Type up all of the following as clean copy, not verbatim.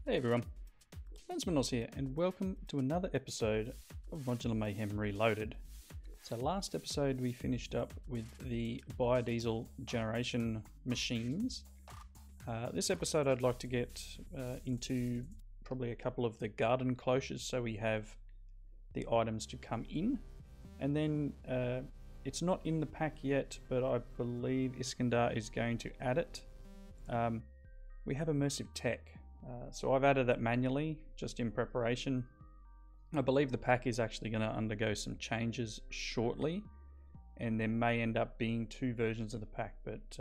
Hey everyone, Lensmanos here, and welcome to another episode of Modular Mayhem Reloaded. So last episode we finished up with the biodiesel generation machines. This episode I'd like to get into probably a couple of the garden cloches, so we have the items to come in. And then it's not in the pack yet, but I believe Iskandar is going to add it. We have immersive tech. So I've added that manually, just in preparation. I believe the pack is actually going to undergo some changes shortly, and there may end up being two versions of the pack, but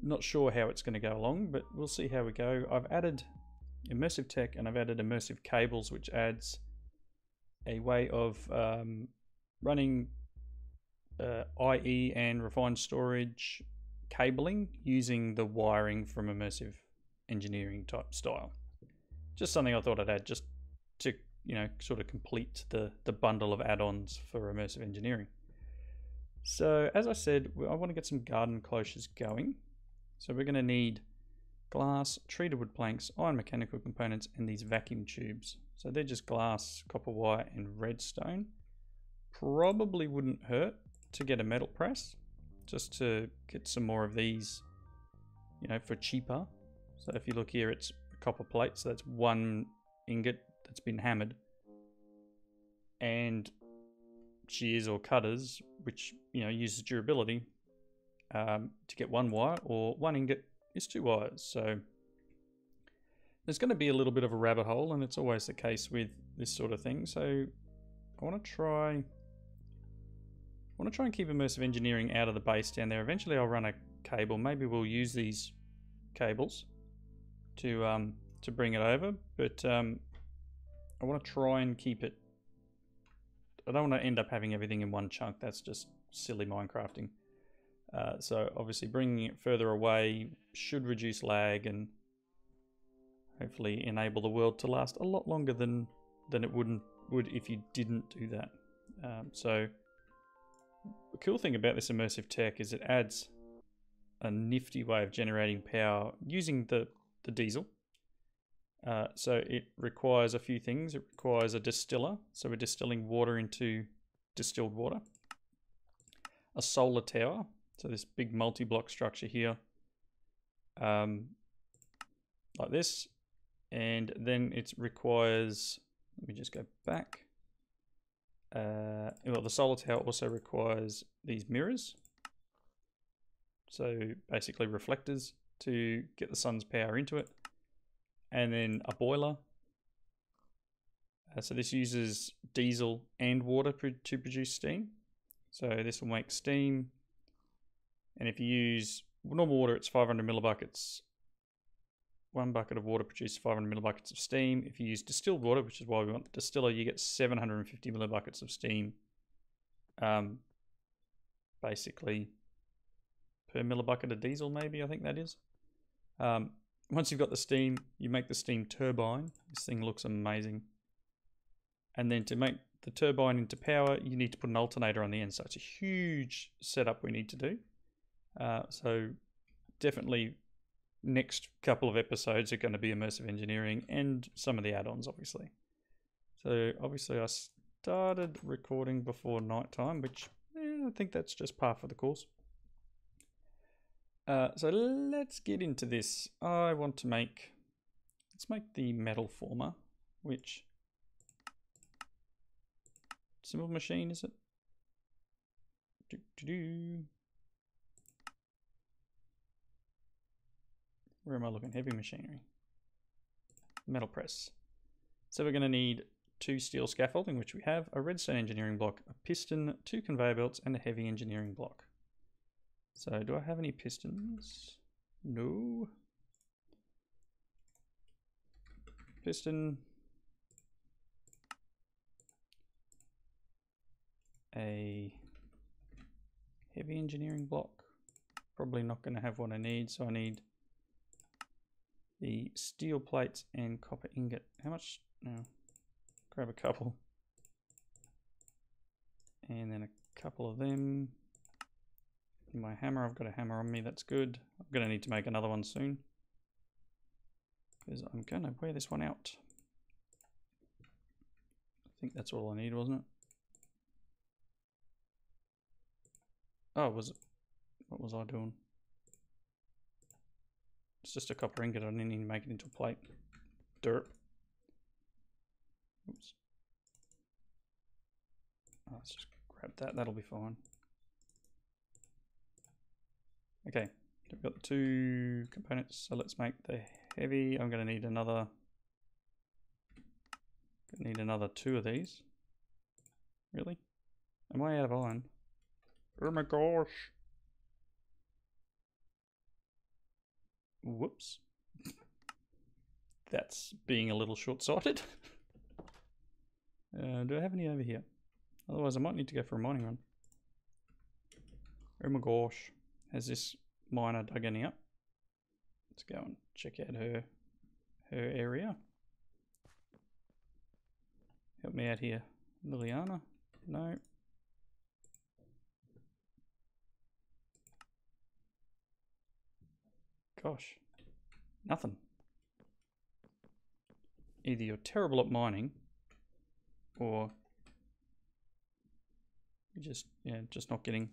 not sure how it's going to go along, but we'll see how we go. I've added immersive tech and I've added immersive cables, which adds a way of running IE and refined storage cabling using the wiring from immersive engineering type style. Just something I thought I'd add just to, sort of complete the bundle of add-ons for immersive engineering. So as I said, I want to get some garden cloches going. So we're going to need glass, treated wood planks, iron mechanical components, and these vacuum tubes. So they're just glass, copper wire, and redstone. Probably wouldn't hurt to get a metal press, just to get some more of these, for cheaper. So if you look here, it's a copper plate, so that's one ingot that's been hammered. And shears or cutters, which uses durability, to get one wire, or one ingot is two wires. So there's going to be a little bit of a rabbit hole, and it's always the case with this sort of thing. So I want to try and keep immersive engineering out of the base down there. Eventually I'll run a cable. Maybe we'll use these cables to bring it over, but I want to try and keep it. I don't want to end up having everything in one chunk. That's just silly Minecrafting. So obviously bringing it further away should reduce lag and hopefully enable the world to last a lot longer than it would if you didn't do that. So the cool thing about this immersive tech is it adds a nifty way of generating power using the diesel. So it requires a few things. It requires a distiller, so we're distilling water into distilled water. A solar tower, so this big multi-block structure here, like this. And then it requires, let me just go back. Well, the solar tower also requires these mirrors. So basically reflectors to get the sun's power into it. And then a boiler. So this uses diesel and water to produce steam. So this will make steam. And if you use normal water, it's 500 millibuckets. One bucket of water produces 500 millibuckets of steam. If you use distilled water, which is why we want the distiller, you get 750 millibuckets of steam. Basically per millibucket of diesel, maybe, I think that is. Once you've got the steam, you make the steam turbine. This thing looks amazing. And then to make the turbine into power, you need to put an alternator on the end. So it's a huge setup we need to do. So definitely next couple of episodes are going to be immersive engineering and some of the add-ons, obviously. So obviously I started recording before nighttime, which I think that's just par for the course. So let's get into this. Let's make the metal former, which, simple machine, is it? Where am I looking? Heavy machinery. Metal press. So we're going to need 2 steel scaffolding, which we have, a redstone engineering block, a piston, 2 conveyor belts, and a heavy engineering block. So do I have any pistons? No. Piston. A heavy engineering block. Probably not going to have what I need, so I need the steel plates and copper ingot. How much? No. Grab a couple. And then a couple of them. My hammer, I've got a hammer on me, that's good. I'm going to need to make another one soon. because I'm going to wear this one out. I think that's all I need, wasn't it? Oh, was it? What was I doing? It's just a copper ingot. I didn't need to make it into a plate. Derp. Oops. Oh, let's just grab that. That'll be fine. Okay, we've got the 2 components. So let's make the heavy. I'm going to need another. Need another 2 of these. Really? Am I out of iron? Oh my gosh! Whoops. That's being a little short-sighted. Do I have any over here? Otherwise I might need to go for a mining run. Oh my gosh. Has this miner dug any up? Let's go and check out her area. Help me out here. Liliana? No. Gosh. Nothing. Either you're terrible at mining, or you're just not getting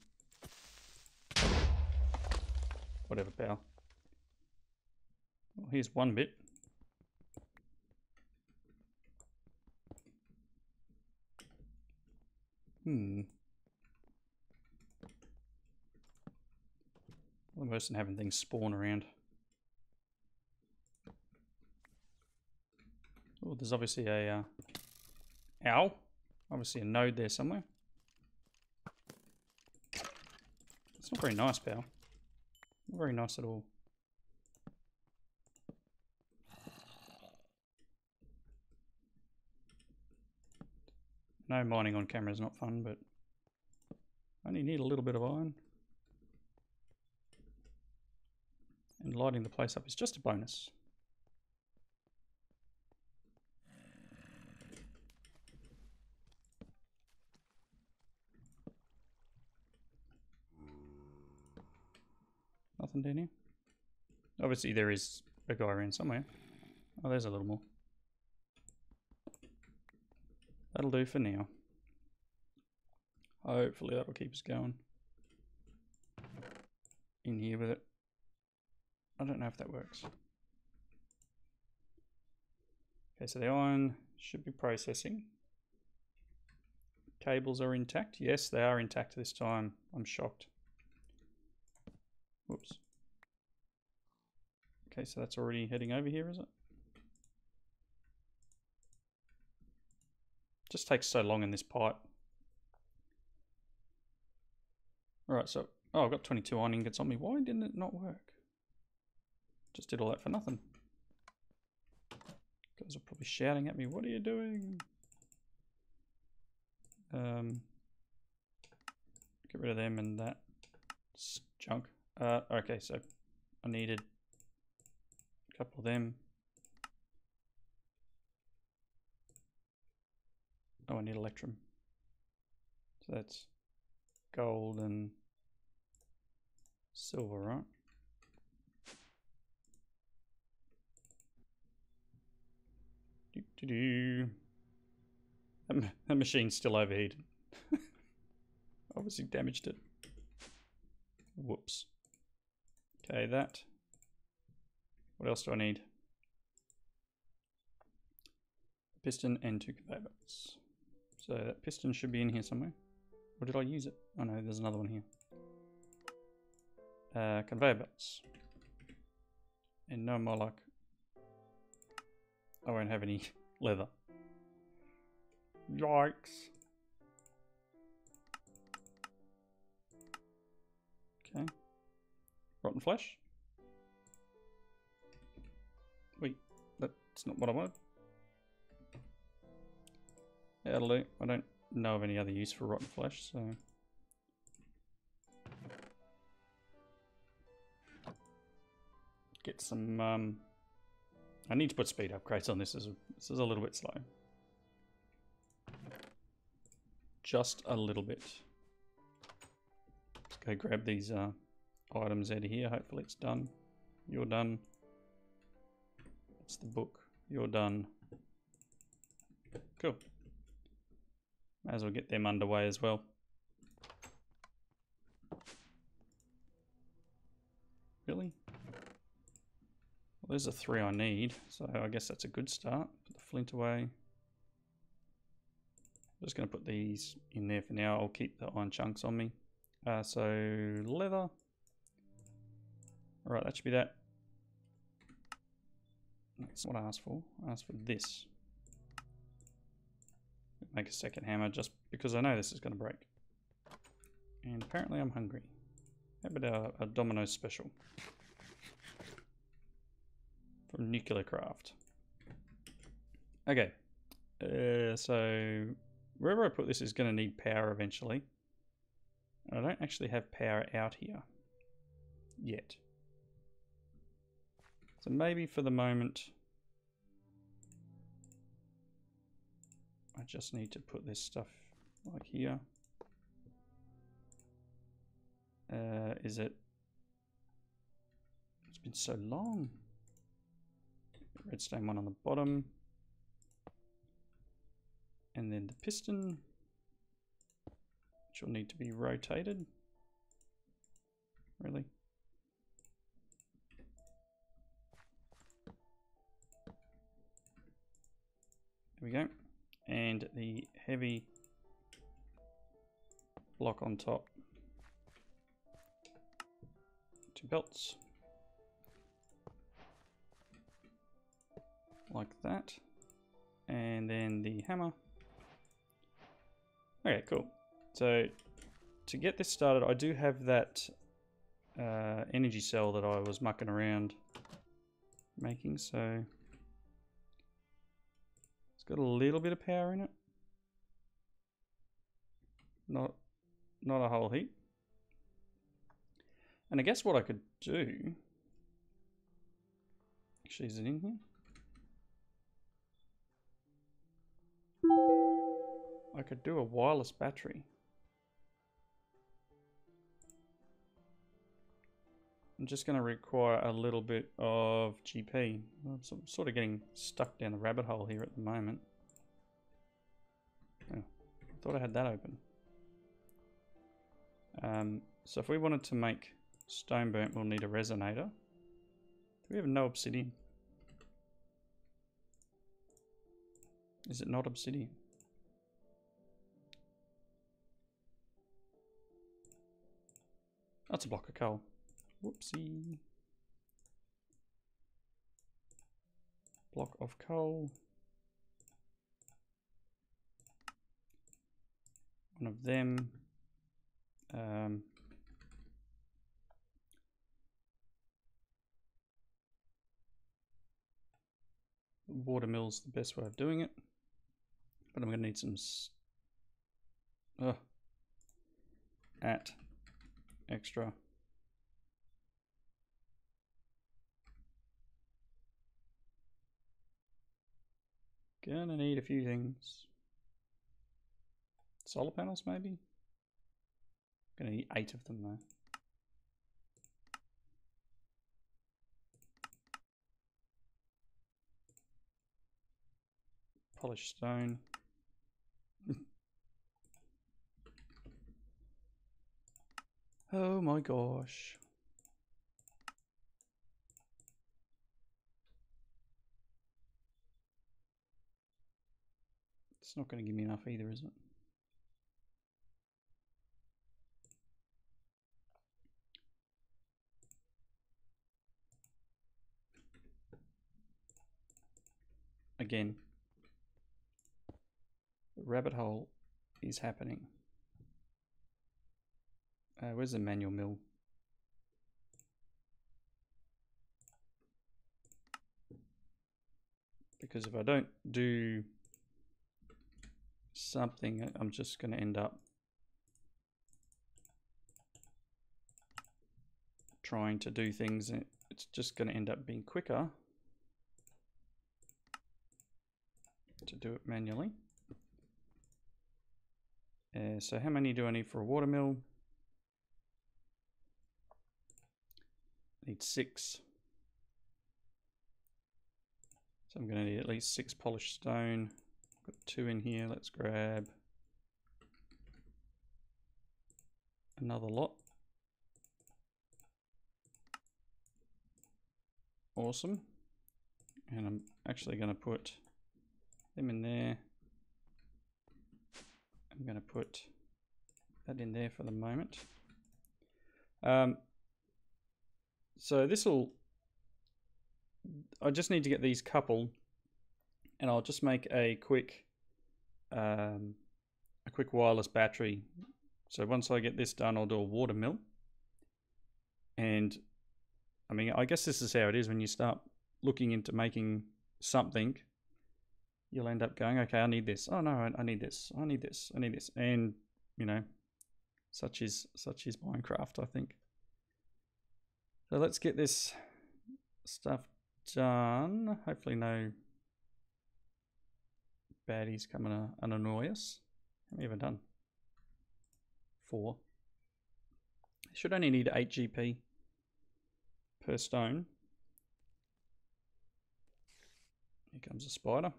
whatever, pal. Well, here's one bit. I'm worse than having things spawn around. Oh, there's obviously a ow. Obviously a node there somewhere. It's not very nice, pal. Not very nice at all. No, mining on camera is not fun, but I only need a little bit of iron. And lighting the place up is just a bonus. Nothing down here? Obviously there is a guy around somewhere. Oh, there's a little more. That'll do for now. Hopefully that'll keep us going. In here with it. I don't know if that works. Okay, so the iron should be processing. Cables are intact. Yes, they are intact this time. I'm shocked. Whoops. Okay, so that's already heading over here, is it? Just takes so long in this pipe. Alright, so oh, I've got 22 iron ingots on me. Why didn't it not work? Just did all that for nothing. Guys are probably shouting at me, what are you doing? Get rid of them and that junk. Okay, so I needed a couple of them. Oh, I need electrum. So that's gold and silver, right? That machine's still overheated. Obviously damaged it. Whoops. Okay, that. What else do I need? Piston and 2 conveyor belts. So that piston should be in here somewhere. Or did I use it? Oh no, there's another one here. Conveyor belts. And no more luck, I won't have any leather. Yikes. Okay. Rotten flesh. Wait, that's not what I wanted. That'll do. I don't know of any other use for rotten flesh, so... Get some, I need to put speed upgrades on this. This is a little bit slow. Just a little bit. Let's go grab these items out of here. Hopefully it's done. You're done. That's the book. You're done. Cool. May as well get them underway as well. Really? Well, there's the 3 I need, so I guess that's a good start. Put the flint away. I'm just going to put these in there for now. I'll keep the iron chunks on me. So leather. Alright, that should be that. That's what I asked for. I asked for this. Make a second hammer just because I know this is going to break. And apparently I'm hungry. How about a Domino's special? From Nuclear Craft. Okay. So wherever I put this is going to need power eventually. And I don't actually have power out here yet. So maybe for the moment I just need to put this stuff like here. Is it? It's been so long. Redstone one on the bottom. And then the piston, which will need to be rotated. Really? There we go. And the heavy block on top. 2 belts. Like that. And then the hammer. Okay, cool. So to get this started, I do have that energy cell that I was mucking around making, so it's got a little bit of power in it. Not a whole heap. And I guess what I could do, actually, is it in here? I could do a wireless battery. I'm just going to require a little bit of GP. I'm sort of getting stuck down the rabbit hole here at the moment. Oh, I thought I had that open. So if we wanted to make stone burnt, we'll need a resonator. Do we have no obsidian? Is it not obsidian? That's a block of coal. Whoopsie. Block of coal. One of them. Water mill's the best way of doing it. But I'm going to need some extra. Gonna need a few things. Solar panels, maybe? Gonna need 8 of them though. Polished stone. Oh my gosh. It's not going to give me enough either, is it? Again, the rabbit hole is happening. Where's the manual mill? Because if I don't do something, I'm just going to end up trying to do things, and it's just going to end up being quicker to do it manually. So how many do I need for a water mill? I need 6. So I'm going to need at least 6 polished stone. Got 2 in here. Let's grab another lot. Awesome. And I'm actually going to put them in there. I'm going to put that in there for the moment. So this will, I just need to get these coupled, and I'll just make a quick wireless battery. So once I get this done, I'll do a water mill. And I mean, I guess this is how it is when you start looking into making something. You'll end up going, okay, I need this. Oh no, I need this. I need this. I need this. And you know, such is Minecraft, I think. So let's get this stuff done. Hopefully no baddies come and annoy us. How many have I done? 4. Should only need 8 GP per stone. Here comes a spider.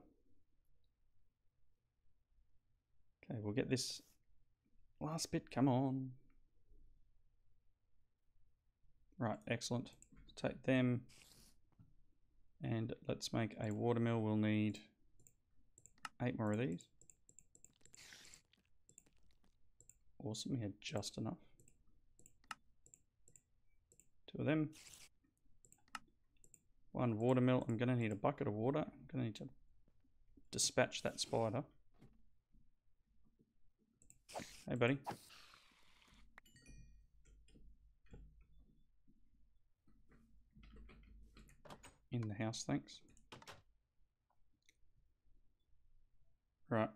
Okay, we'll get this last bit. Come on. Right, excellent. Take them and let's make a water mill. We'll need 8 more of these. Awesome, we had just enough. 2 of them. 1 water mill. I'm going to need a bucket of water. I'm going to need to dispatch that spider. Hey, buddy. In the house, thanks. Right,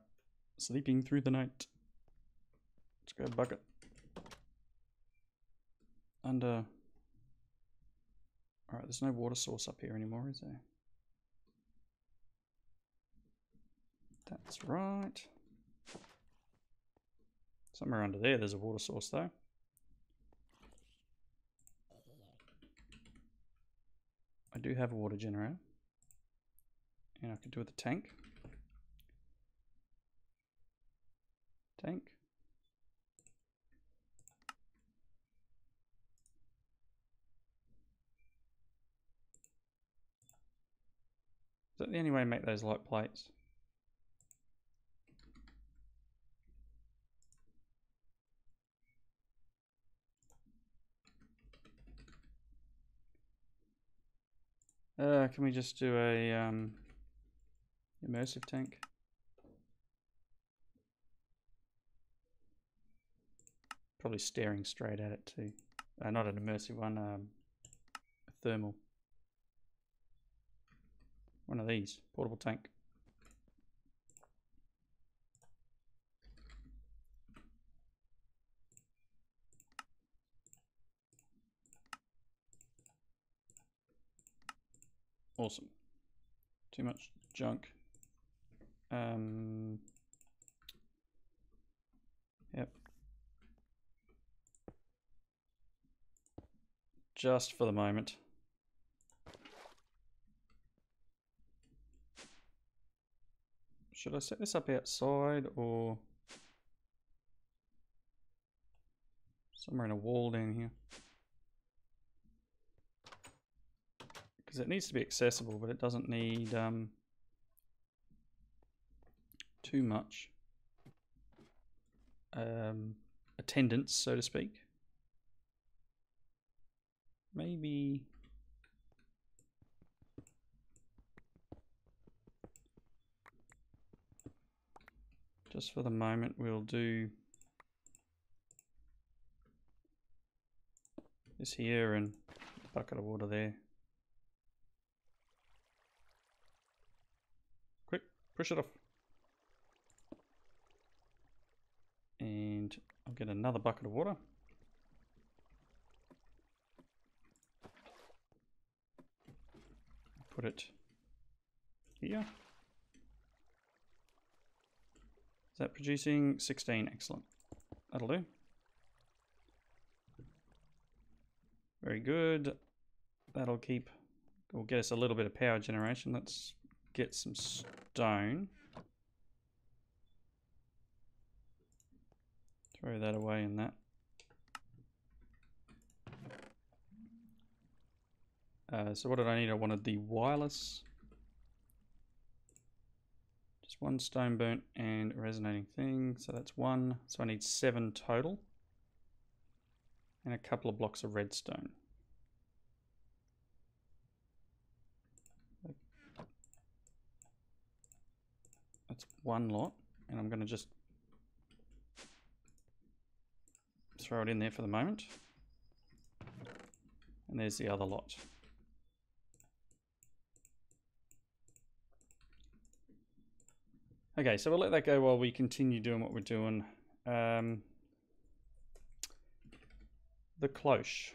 sleeping through the night. Let's grab a bucket. Under. Alright, there's no water source up here anymore, is there? That's right. Somewhere under there, there's a water source though. I do have a water generator. And I could do with the tank. Tank. Is that the only way to make those light plates? Can we just do a immersive tank? Probably staring straight at it too. Not an immersive one, a thermal. One of these, portable tank. Awesome. Too much junk. Yep. Just for the moment. Should I set this up outside or somewhere in a wall down here? Because it needs to be accessible, but it doesn't need too much attendance, so to speak. Maybe just for the moment we'll do this here and a bucket of water there. Quick, push it off. And I'll get another bucket of water. Put it here. Is that producing 16? Excellent. That'll do. Very good. That'll keep, will get us a little bit of power generation. Let's get some stone. Throw that away in that. So what did I need? I wanted the wireless. Just one stone burnt and a resonating thing. So that's one. So I need 7 total. And a couple of blocks of redstone. That's one lot. And I'm going to just throw it in there for the moment. And there's the other lot. Okay, so we'll let that go while we continue doing what we're doing. The cloche.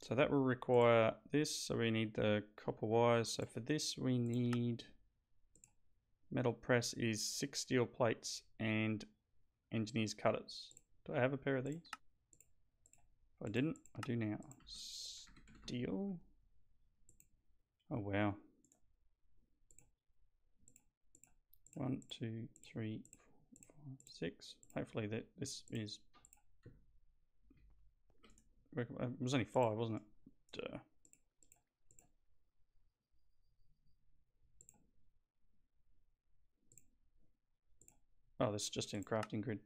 So that will require this. So we need the copper wires. So for this we need metal press is 6 steel plates and engineer's cutters. Do I have a pair of these? If I didn't, I do now. Steel. Oh wow. 1, 2, 3, 4, 5, 6. Hopefully that this is. It was only 5, wasn't it? Duh. Oh, this is just in crafting grid.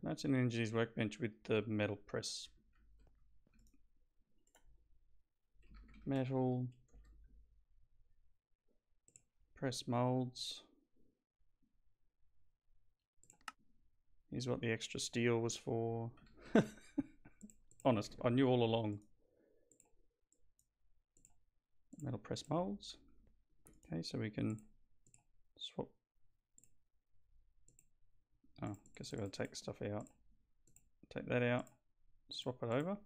That's an engineer's workbench with the metal press. Metal. Press molds. Here's what the extra steel was for. Honest, I knew all along. Metal press molds. Okay, so we can swap. Oh, guess I've got to take stuff out. Take that out, swap it over.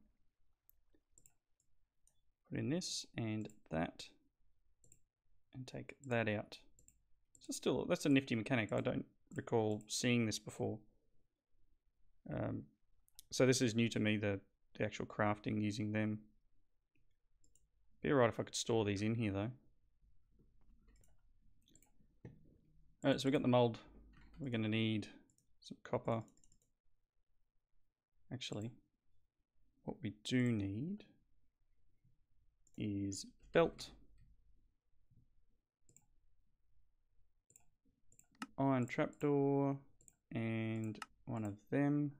Put in this and that. And take that out. So still, that's a nifty mechanic. I don't recall seeing this before. So this is new to me, the actual crafting using them. Be alright if I could store these in here though. Alright, so we've got the mold. We're going to need some copper. Actually, what we do need is belt. Iron trapdoor and one of them.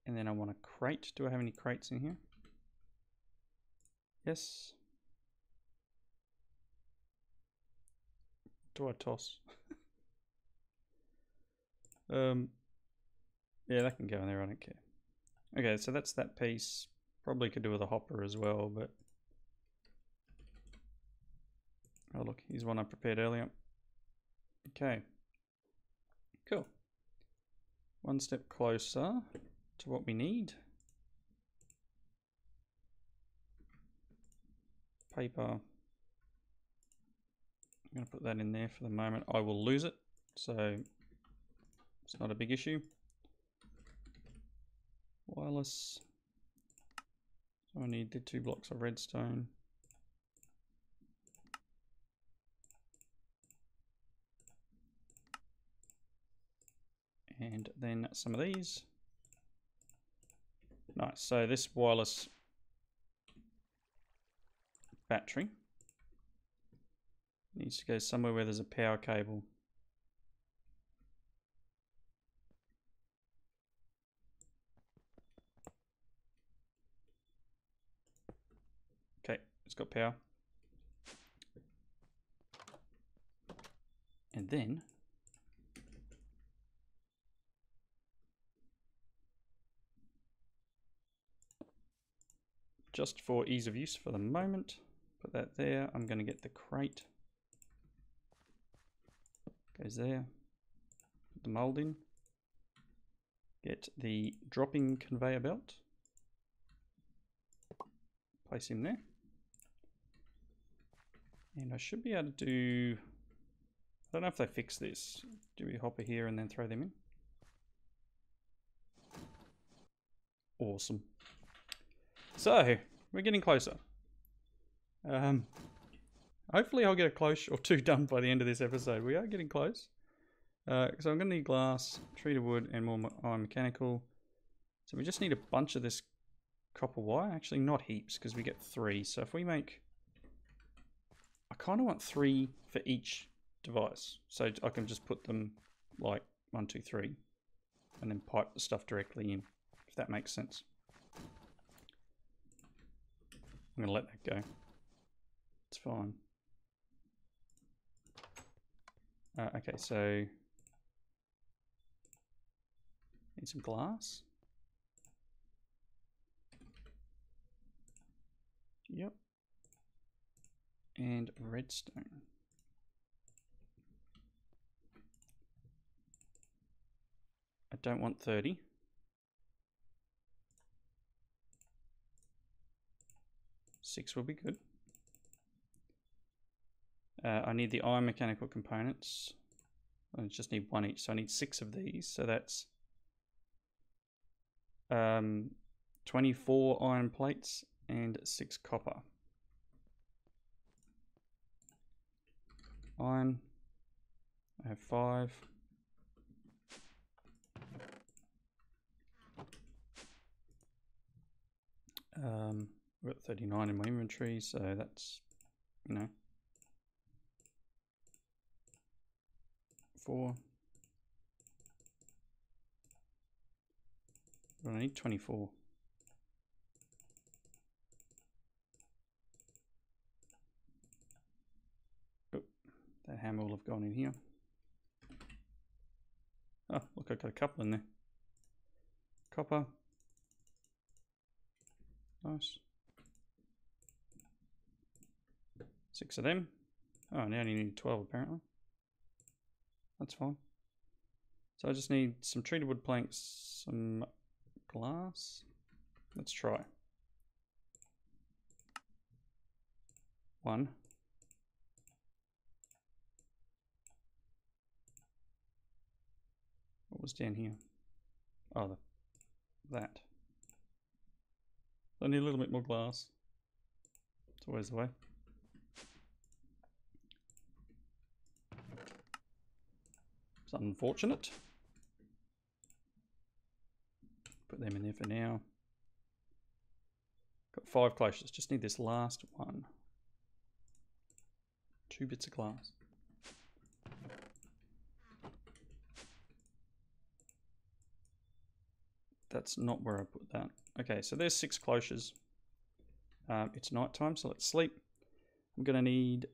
And then I want a crate. Do I have any crates in here? Yes. Do I toss? Yeah, that can go in there, I don't care. Okay, so that's that piece. Probably could do with a hopper as well, but... Oh look, here's one I prepared earlier. Okay. Cool. One step closer to what we need. Paper. I'm going to put that in there for the moment. I will lose it, so it's not a big issue. Wireless. So I need the 2 blocks of redstone. And then some of these. Nice, so this wireless battery needs to go somewhere where there's a power cable. Okay, it's got power. And then just for ease of use for the moment, put that there. I'm going to get the crate. Goes there. Put the mold in. Get the dropping conveyor belt. Place him there. And I should be able to do... I don't know if they fix this. Do we hopper here and then throw them in? Awesome. So, we're getting closer. I Hopefully I'll get a close or two done by the end of this episode. We are getting close. So I'm going to need glass, treated wood, and more iron mechanical. So we just need a bunch of this copper wire. Actually, not heaps, because we get 3. So if we make... I kind of want 3 for each device. So I can just put them like 1, 2, 3. And then pipe the stuff directly in, if that makes sense. I'm going to let that go. It's fine. Okay, so need some glass. Yep. And redstone. I don't want 30. Six will be good. I need the iron mechanical components. I just need 1 each, so I need 6 of these. So that's 24 iron plates and 6 copper. Iron, I have 5. I've got 39 in my inventory, so that's, you know, 4. But I need 24. Oh, that hammer will have gone in here. Oh, look, I got a couple in there. Copper. Nice. 6 of them. Oh, I only need 12 apparently. That's fine. So I just need some treated wood planks, some glass. Let's try. 1. What was down here? Oh, that. I need a little bit more glass. It's always the way. It's unfortunate. Put them in there for now. Got 5 cloches. Just need this last one. 2 bits of glass. That's not where I put that. Okay, so there's 6 cloches. It's night time, so let's sleep. I'm going to need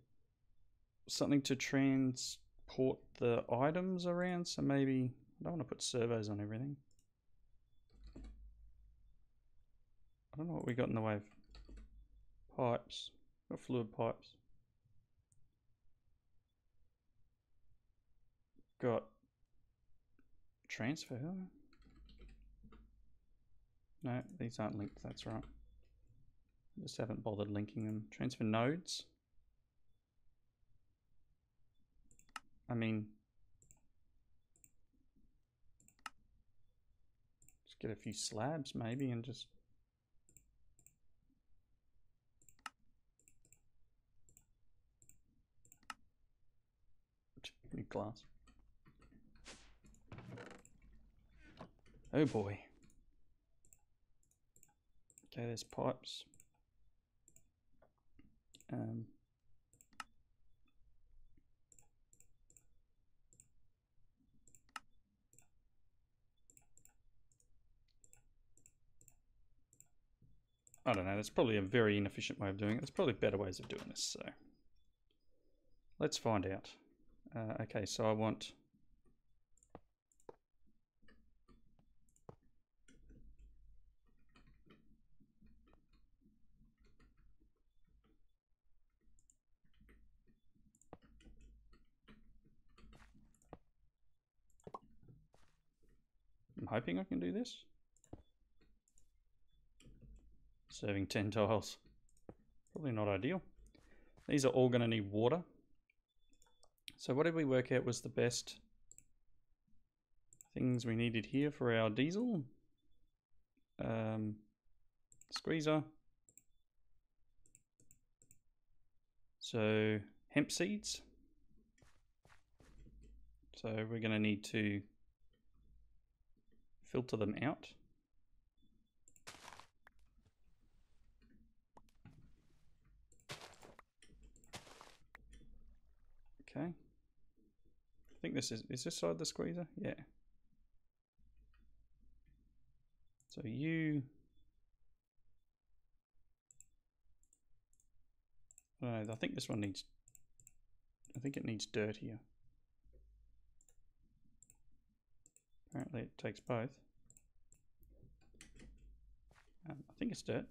something to transport the items around, so maybe I don't want to put servos on everything. I don't know what we got in the way of pipes. Got fluid pipes. Got transfer. No, these aren't linked, that's right. Just haven't bothered linking them. Transfer nodes. I mean, just get a few slabs maybe and just need glass. Oh boy. Okay, there's pipes. I don't know, that's probably a very inefficient way of doing it. There's probably better ways of doing this, so let's find out. Okay, so I want I'm hoping I can do this. Serving 10 tiles. Probably not ideal. These are all going to need water. So what did we work out was the best things we needed here for our diesel? Squeezer. So hemp seeds. So we're going to need to filter them out. Okay. I think this is this side the squeezer? Yeah. So you... I think this one needs... I think it needs dirt here. Apparently it takes both. I think it's dirt.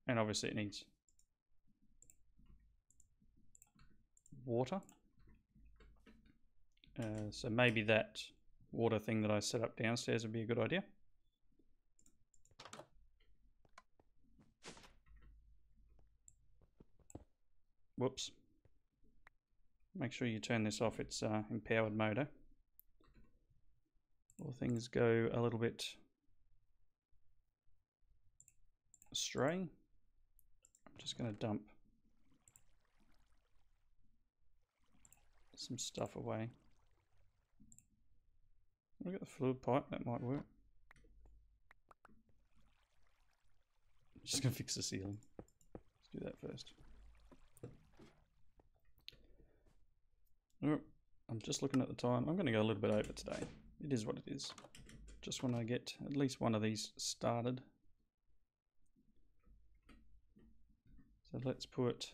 And obviously it needs water. So maybe that water thing that I set up downstairs would be a good idea. Whoops. Make sure you turn this off, it's in powered mode. Or things go a little bit astray. I'm just going to dump some stuff away. Look at the fluid pipe, that might work. Just going to fix the ceiling. Let's do that first. Oh, I'm just looking at the time. I'm going to go a little bit over today. It is what it is. Just want to get at least one of these started. So let's put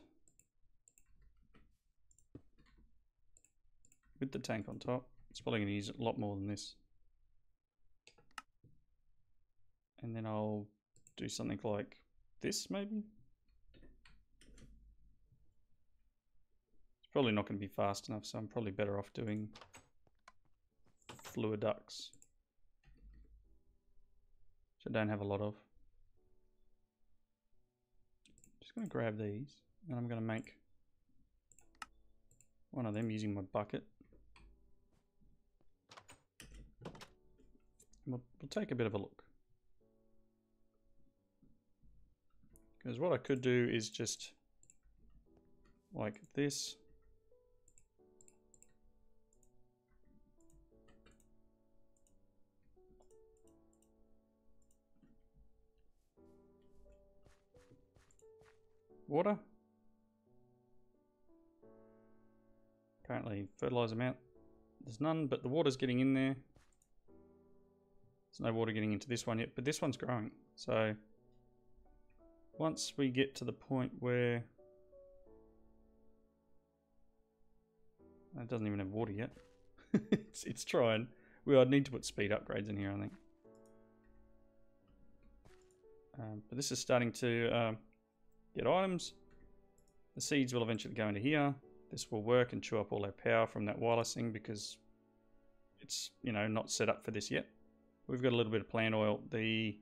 with the tank on top. It's probably going to use a lot more than this. And then I'll do something like this maybe. It's probably not going to be fast enough, so I'm probably better off doing fluid ducts, which I don't have a lot of. Just going to grab these and I'm going to make one of them using my bucket. We'll take a bit of a look. Because what I could do is just like this. Water. Apparently fertilizer amount. There's none, but the water's getting in there. There's no water getting into this one yet, but this one's growing. So once we get to the point where it doesn't even have water yet. it's trying. I'd need to put speed upgrades in here, I think. But this is starting to get items. The seeds will eventually go into here. This will work and chew up all our power from that wireless thing because it's, you know, not set up for this yet. We've got a little bit of plant oil. The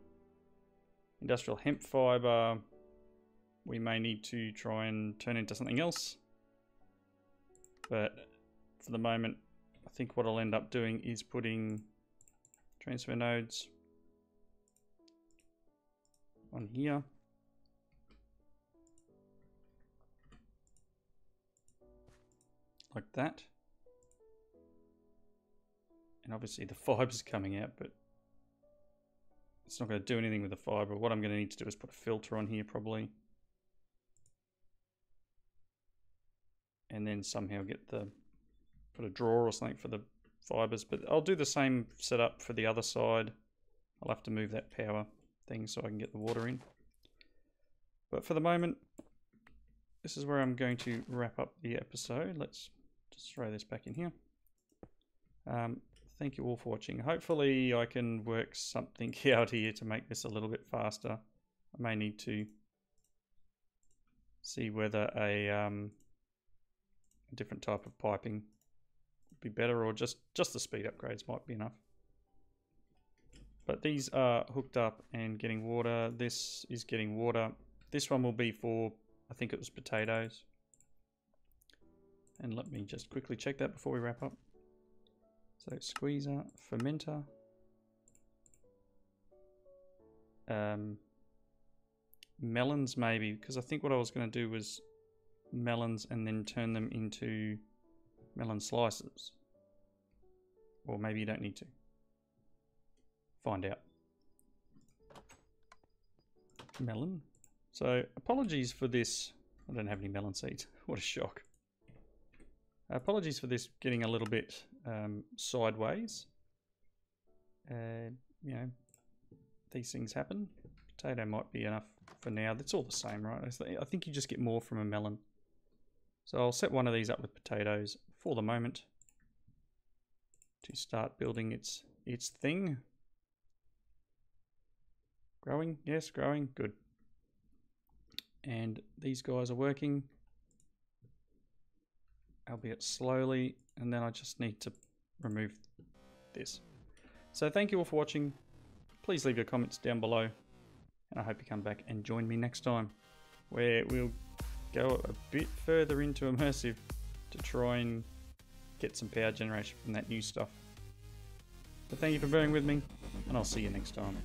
industrial hemp fiber we may need to try and turn into something else. But for the moment, I think what I'll end up doing is putting transfer nodes on here. Like that. And obviously the fiber's coming out, but it's not going to do anything with the fiber. What I'm going to need to do is put a filter on here probably. And then somehow get put a drawer or something for the fibers. But I'll do the same setup for the other side. I'll have to move that power thing so I can get the water in. But for the moment, this is where I'm going to wrap up the episode. Let's just throw this back in here. Thank you all for watching. Hopefully I can work something out here to make this a little bit faster. I may need to see whether a different type of piping would be better, or just the speed upgrades might be enough. But these are hooked up and getting water. This is getting water. This one will be for, I think it was potatoes. And let me just quickly check that before we wrap up. So squeezer, fermenter, melons maybe, because I think what I was going to do was melons and then turn them into melon slices. Or maybe you don't need to. Find out. Melon. So apologies for this. I don't have any melon seeds. What a shock. Apologies for this getting a little bit sideways. You know, these things happen. Potato might be enough for now. That's all the same, right? I think you just get more from a melon. So I'll set one of these up with potatoes for the moment to start building its thing. Growing? Yes, growing. Good. And these guys are working, albeit slowly, and then I just need to remove this. So thank you all for watching. Please leave your comments down below, and I hope you come back and join me next time, where we'll go a bit further into immersive to try and get some power generation from that new stuff. But thank you for bearing with me, and I'll see you next time.